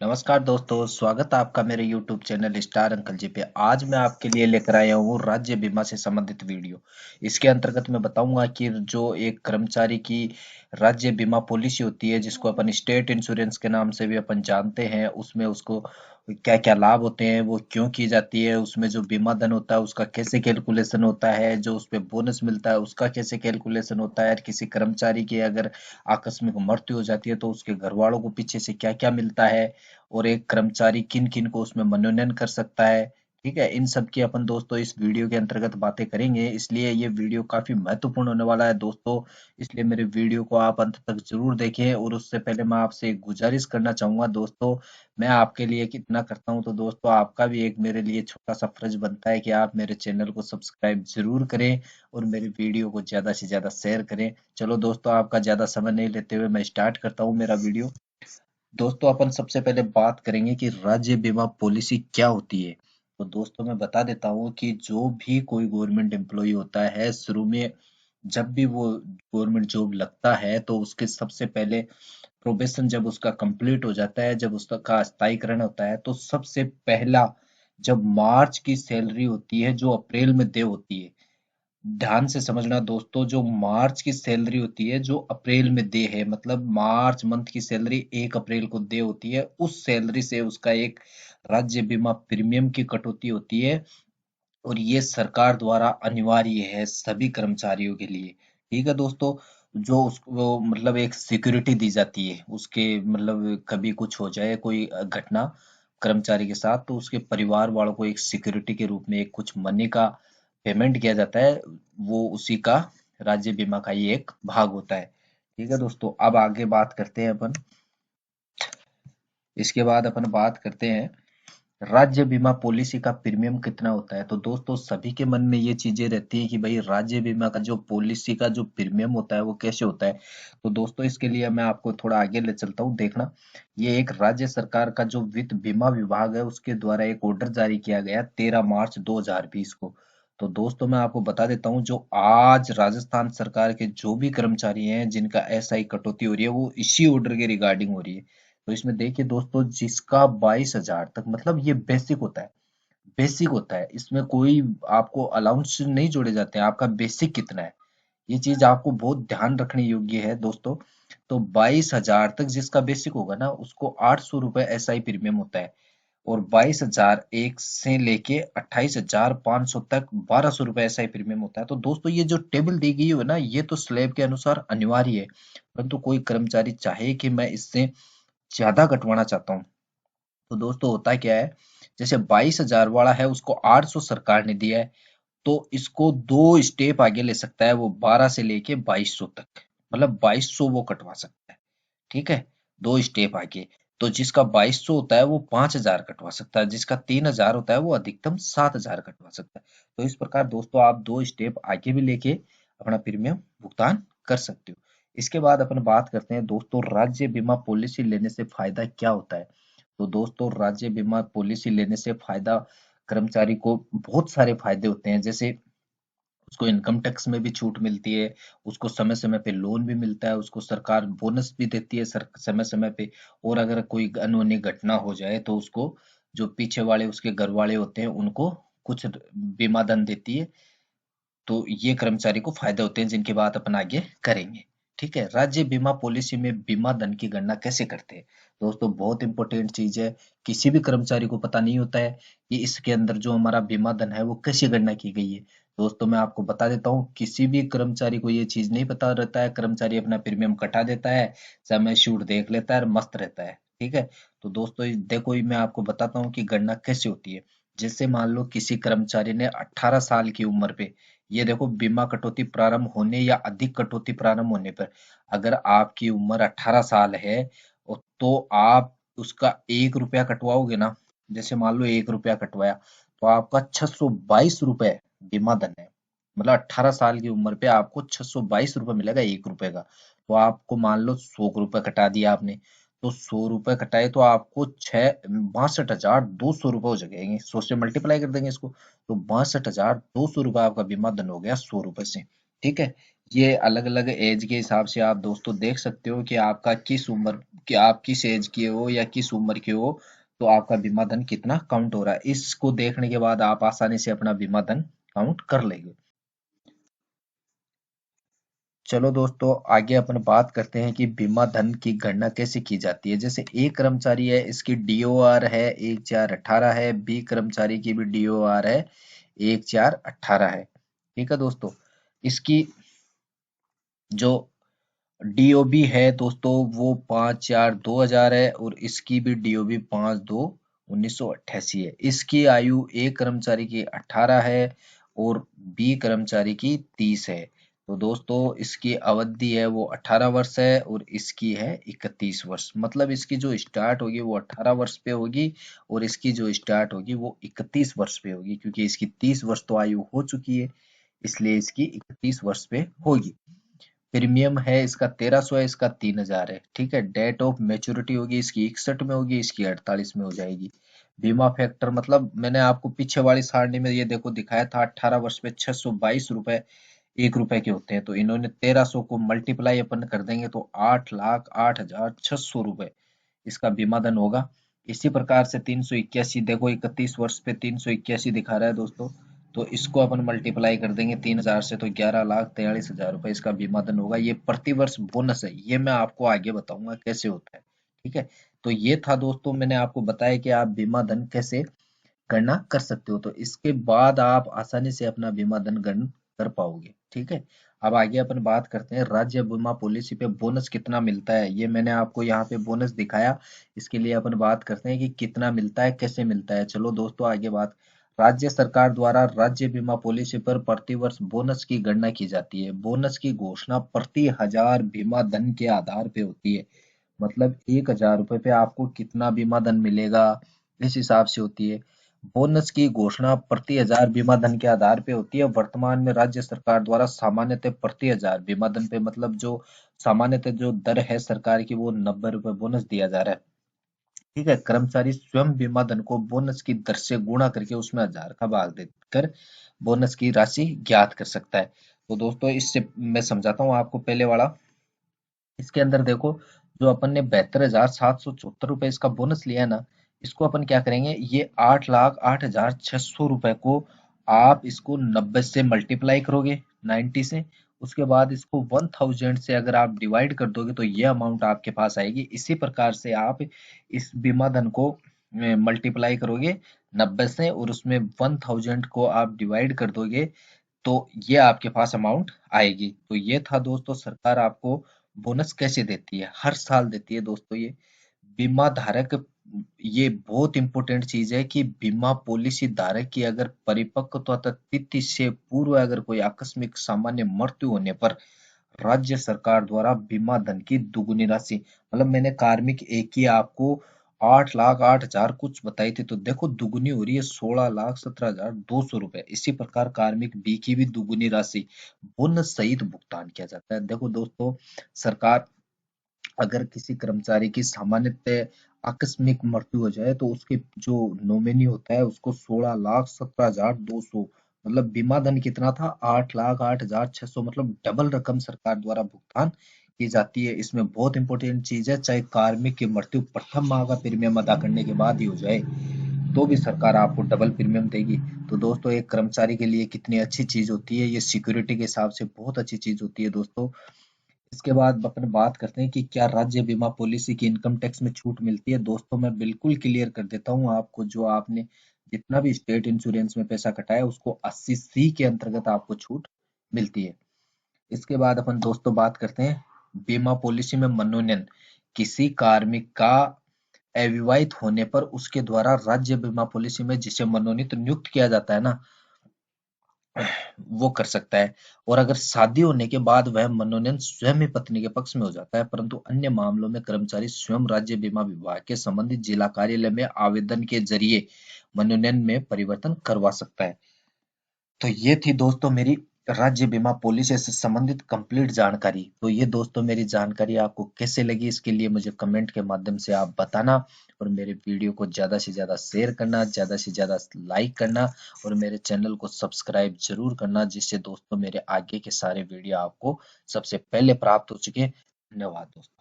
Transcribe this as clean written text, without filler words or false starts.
नमस्कार दोस्तों, स्वागत है आपका मेरे YouTube चैनल स्टार अंकल जी पे। आज मैं आपके लिए लेकर आया हूँ राज्य बीमा से संबंधित वीडियो। इसके अंतर्गत मैं बताऊंगा कि जो एक कर्मचारी की राज्य बीमा पॉलिसी होती है, जिसको अपन स्टेट इंश्योरेंस के नाम से भी अपन जानते हैं, उसमें उसको क्या क्या लाभ होते हैं, वो क्यों की जाती है, उसमें जो बीमा धन होता है उसका कैसे कैलकुलेशन होता है, जो उसपे बोनस मिलता है उसका कैसे कैलकुलेशन होता है, किसी कर्मचारी की अगर आकस्मिक मृत्यु हो जाती है तो उसके घर वालों को पीछे से क्या क्या मिलता है, और एक कर्मचारी किन किन को उसमें मनोनयन कर सकता है। ठीक है, इन सब की अपन दोस्तों इस वीडियो के अंतर्गत बातें करेंगे, इसलिए ये वीडियो काफी महत्वपूर्ण होने वाला है दोस्तों। इसलिए मेरे वीडियो को आप अंत तक जरूर देखें, और उससे पहले मैं आपसे एक गुजारिश करना चाहूंगा दोस्तों। मैं आपके लिए कितना करता हूं, तो दोस्तों आपका भी एक मेरे लिए छोटा सा फर्ज बनता है कि आप मेरे चैनल को सब्सक्राइब जरूर करें और मेरे वीडियो को ज्यादा से ज्यादा शेयर करें। चलो दोस्तों, आपका ज्यादा समय नहीं लेते हुए मैं स्टार्ट करता हूँ मेरा वीडियो। दोस्तों अपन सबसे पहले बात करेंगे कि राज्य बीमा पॉलिसी क्या होती है। तो दोस्तों मैं बता देता हूँ कि जो भी कोई गवर्नमेंट एम्प्लॉय होता है, शुरू में जब भी वो गवर्नमेंट जॉब लगता है तो उसके सबसे पहले प्रोबेशन जब उसका कंप्लीट हो जाता है, जब उसका स्थायीकरण होता है, तो सबसे पहला जब मार्च की सैलरी होती है जो अप्रैल में दे होती है। ध्यान से समझना दोस्तों, जो मार्च की सैलरी होती है जो अप्रैल में दे है, मतलब मार्च मंथ की सैलरी 1 अप्रैल को दे होती है, उस सैलरी से उसका एक राज्य बीमा प्रीमियम की कटौती होती है। और ये सरकार द्वारा अनिवार्य है सभी कर्मचारियों के लिए। ठीक है दोस्तों, जो उसको मतलब एक सिक्योरिटी दी जाती है, उसके मतलब कभी कुछ हो जाए कोई घटना कर्मचारी के साथ, तो उसके परिवार वालों को एक सिक्योरिटी के रूप में एक कुछ मनी का पेमेंट किया जाता है। वो उसी का राज्य बीमा का ही एक भाग होता है। ठीक है दोस्तों, अब आगे बात करते हैं अपन। इसके बाद अपन बात करते हैं राज्य बीमा पॉलिसी का प्रीमियम कितना होता है। तो दोस्तों सभी के मन में ये चीजें रहती है कि भाई राज्य बीमा का जो पॉलिसी का जो प्रीमियम होता है वो कैसे होता है। तो दोस्तों इसके लिए मैं आपको थोड़ा आगे ले चलता हूँ, देखना। ये एक राज्य सरकार का जो वित्त बीमा विभाग है उसके द्वारा एक ऑर्डर जारी किया गया 13 मार्च 2020 को। तो दोस्तों मैं आपको बता देता हूँ, जो आज राजस्थान सरकार के जो भी कर्मचारी हैं जिनका एसआई कटौती हो रही है वो इसी ऑर्डर के रिगार्डिंग हो रही है। तो इसमें देखिए दोस्तों, जिसका 22,000 तक, मतलब ये बेसिक होता है, बेसिक होता है, इसमें कोई आपको अलाउंस नहीं जोड़े जाते हैं, आपका बेसिक कितना है, ये चीज आपको बहुत ध्यान रखने योग्य है दोस्तों। तो 22,000 तक जिसका बेसिक होगा ना, उसको 800 रुपए एसआई प्रीमियम होता है। और 22,001 से लेके 28,500 तक 1,200 रुपए एसआई प्रीमियम होता है। तो दोस्तों ये जो टेबल दी गई है ना, ये तो स्लैब के अनुसार अनिवार्य है, परंतु कोई कर्मचारी चाहे कि मैं इससे ज्यादा कटवाना चाहता हूँ, तो दोस्तों होता क्या है, जैसे 22,000 वाला है उसको 800 सरकार ने दिया है, तो इसको दो स्टेप आगे ले सकता है, वो 12 से लेके 2200 तक, मतलब 2200 वो कटवा सकता है। ठीक है, दो स्टेप आगे। तो जिसका 2200 होता है वो 5,000 कटवा सकता है, जिसका 3,000 होता है वो अधिकतम 7,000 कटवा सकता है। तो इस प्रकार दोस्तों आप दो स्टेप आगे भी लेके अपना प्रीमियम भुगतान कर सकते हो। इसके बाद अपन बात करते हैं दोस्तों, राज्य बीमा पॉलिसी लेने से फायदा क्या होता है। तो दोस्तों राज्य बीमा पॉलिसी लेने से फायदा, कर्मचारी को बहुत सारे फायदे होते हैं, जैसे उसको इनकम टैक्स में भी छूट मिलती है, उसको समय समय पे लोन भी मिलता है, उसको सरकार बोनस भी देती है समय समय पे। और अगर कोई अनहोनी घटना हो जाए तो उसको जो पीछे वाले उसके घर वाले होते हैं उनको कुछ बीमा धन देती है। तो ये कर्मचारी को फायदे होते हैं जिनकी बात अपन आगे करेंगे। ठीक है, राज्य बीमा पॉलिसी में बीमा धन की गणना कैसे करते हैं। दोस्तों बहुत इंपॉर्टेंट चीज है, किसी भी कर्मचारी को पता नहीं होता है कि इसके अंदर जो हमारा बीमा धन है वो कैसे गणना की गई है। दोस्तों मैं आपको बता देता हूँ, किसी भी कर्मचारी को ये चीज नहीं पता रहता है, कर्मचारी अपना प्रीमियम कटा देता है, समय शूट देख लेता है और मस्त रहता है। ठीक है, तो दोस्तों देखो मैं आपको बताता हूँ कि गणना कैसे होती है। जैसे मान लो किसी कर्मचारी ने 18 साल की उम्र पे, ये देखो बीमा कटौती प्रारंभ होने या अधिक कटौती प्रारंभ होने पर, अगर आपकी उम्र 18 साल है तो आप उसका 1 रुपया कटवाओगे ना, जैसे मान लो 1 रुपया कटवाया, तो आपका 622 रुपए बीमा धन है। मतलब 18 साल की उम्र पे आपको 622 रुपए मिलेगा 1 रुपए का। तो आपको मान लो 100 रुपए कटा दिया आपने, तो 100 रुपए कटाए तो आपको 62,200 रुपए हो जाएंगे, 100 से मल्टीप्लाई कर देंगे इसको, तो 62,200 रुपए आपका बीमा धन हो गया 100 रुपए से। ठीक है, ये अलग अलग एज के हिसाब से आप दोस्तों देख सकते हो कि आपका किस उम्र कि आप किस एज के हो या किस उम्र के हो, तो आपका बीमा धन कितना काउंट हो रहा है। इसको देखने के बाद आप आसानी से अपना बीमा धन काउंट कर लेंगे। चलो दोस्तों, आगे अपन बात करते हैं कि बीमा धन की गणना कैसे की जाती है। जैसे ए कर्मचारी है, इसकी डीओआर है 1418 है, बी कर्मचारी की भी डीओआर है 1418 है। ठीक है दोस्तों, इसकी जो डीओबी है दोस्तों वो 5/4/2000 है, और इसकी भी डीओबी 5/2/1988 है। इसकी आयु ए कर्मचारी की 18 है और बी कर्मचारी की 30 है। तो दोस्तों इसकी अवधि है वो 18 वर्ष है और इसकी है 31 वर्ष। मतलब इसकी जो स्टार्ट होगी वो 18 वर्ष पे होगी और इसकी जो स्टार्ट होगी वो 31 वर्ष पे होगी, क्योंकि इसकी 30 वर्ष तो आयु हो चुकी है, इसलिए इसकी 31 वर्ष पे होगी। प्रीमियम है इसका 1300 है, इसका 3000 है। ठीक है, डेट ऑफ मेच्योरिटी होगी इसकी 61 में होगी, इसकी 48 में हो जाएगी। बीमा फैक्टर मतलब मैंने आपको पीछे वाली सारणी में ये देखो दिखाया था, 18 वर्ष पे 622 रुपए 1 रुपए के होते हैं, तो इन्होंने 1300 को मल्टीप्लाई अपन कर देंगे तो 8,08,600 रुपए इसका बीमा धन होगा। इसी प्रकार से 381 देखो, 31 वर्ष पे 381 दिखा रहा है दोस्तों, तो इसको अपन मल्टीप्लाई कर देंगे 3000 से, तो 11,43,000 रुपए इसका बीमा धन होगा। ये प्रति वर्ष बोनस है, ये मैं आपको आगे बताऊंगा कैसे होता है। ठीक है, तो ये था दोस्तों, मैंने आपको बताया कि आप बीमा धन कैसे गणना कर सकते हो, तो इसके बाद आप आसानी से अपना बीमा धन गणना कर पाओगे। ठीक है, अब आगे अपन बात करते हैं राज्य बीमा पॉलिसी पे बोनस कितना मिलता है। ये मैंने आपको यहाँ पे बोनस दिखाया, इसके लिए अपन बात करते हैं कि कितना मिलता है, कैसे मिलता है। चलो दोस्तों आगे बात। राज्य सरकार द्वारा राज्य बीमा पॉलिसी पर प्रतिवर्ष बोनस की गणना की जाती है। बोनस की घोषणा प्रति हजार बीमा धन के आधार पे होती है। मतलब 1000 रुपए पे आपको कितना बीमा धन मिलेगा, इस हिसाब से होती है। बोनस की घोषणा प्रति हजार बीमा धन के आधार पे होती है। वर्तमान में राज्य सरकार द्वारा सामान्यतः प्रति हजार बीमा धन पे, मतलब जो सामान्यतः जो दर है सरकार की, वो 90 रुपए बोनस दिया जा रहा है। ठीक है, कर्मचारी स्वयं बीमा धन को बोनस की दर से गुणा करके उसमें हजार का भाग देकर बोनस की राशि ज्ञात कर सकता है। तो दोस्तों इससे मैं समझाता हूँ आपको पहले वाला। इसके अंदर देखो, जो अपन ने 72,774 रुपए इसका बोनस लिया है ना, इसको अपन क्या करेंगे, ये 8,08,600 रुपए को आप इसको 90 से मल्टीप्लाई करोगे, 90 से। उसके बाद इसको 1000 से अगर आप डिवाइड कर दोगे तो ये अमाउंट आपके पास आएगी। इसी प्रकार से आप इस बीमा धन को मल्टीप्लाई करोगे 90 से और उसमें 1000 को आप डिवाइड कर दोगे, तो ये आपके पास अमाउंट आएगी। तो ये था दोस्तों, सरकार आपको बोनस कैसे देती है, हर साल देती है दोस्तों। ये बीमा धारक, ये बहुत इंपॉर्टेंट चीज है कि बीमा पॉलिसी धारक की अगर परिपक्वता तिथि से पूर्व अगर कोई आकस्मिक सामान्य मृत्यु होने पर राज्य सरकार द्वारा बीमा धन की दुगुनी राशि, मतलब मैंने कार्मिक एक की आपको 8,08,000 कुछ बताई थी, तो देखो दुगुनी हो रही है 16,17,200 रुपए। इसी प्रकार कार्मिक बी की भी दुगुनी राशि बोनस सहित भुगतान किया जाता है। देखो दोस्तों, सरकार अगर किसी कर्मचारी की सामान्यतः आकस्मिक मृत्यु हो जाए तो उसके जो नॉमिनी होता है उसको 16,17,200, मतलब बीमा धन कितना था, 8,08,600, मतलब डबल रकम सरकार द्वारा भुगतान की जाती है। इसमें बहुत इंपॉर्टेंट चीज है, चाहे कार्मिक की मृत्यु प्रथम माह का प्रीमियम अदा करने के बाद ही हो जाए तो भी सरकार आपको डबल प्रीमियम देगी। तो दोस्तों एक कर्मचारी के लिए कितनी अच्छी चीज होती है, ये सिक्योरिटी के हिसाब से बहुत अच्छी चीज होती है दोस्तों। इसके बाद अपन बात करते हैं कि क्या राज्य बीमा पॉलिसी की इनकम टैक्स में छूट मिलती है। दोस्तों मैं बिल्कुल क्लियर कर देता हूँ आपको, जो आपने जितना भी स्टेट इंश्योरेंस में पैसा कटाया उसको 80C के अंतर्गत आपको छूट मिलती है। इसके बाद अपन दोस्तों बात करते हैं बीमा पॉलिसी में मनोनयन। किसी कार्मिक का अविवाहित होने पर उसके द्वारा राज्य बीमा पॉलिसी में जिसे मनोनीत नियुक्त किया जाता है ना, वो कर सकता है। और अगर शादी होने के बाद वह मनोनयन स्वयं ही पत्नी के पक्ष में हो जाता है, परंतु अन्य मामलों में कर्मचारी स्वयं राज्य बीमा विभाग के संबंधित जिला कार्यालय में आवेदन के जरिए मनोनयन में परिवर्तन करवा सकता है। तो ये थी दोस्तों मेरी राज्य बीमा पॉलिसी से संबंधित कंप्लीट जानकारी। तो ये दोस्तों मेरी जानकारी आपको कैसे लगी, इसके लिए मुझे कमेंट के माध्यम से आप बताना, और मेरे वीडियो को ज़्यादा से ज़्यादा शेयर करना, ज़्यादा से ज़्यादा लाइक करना, और मेरे चैनल को सब्सक्राइब जरूर करना, जिससे दोस्तों मेरे आगे के सारे वीडियो आपको सबसे पहले प्राप्त हो सके। धन्यवाद दोस्तों।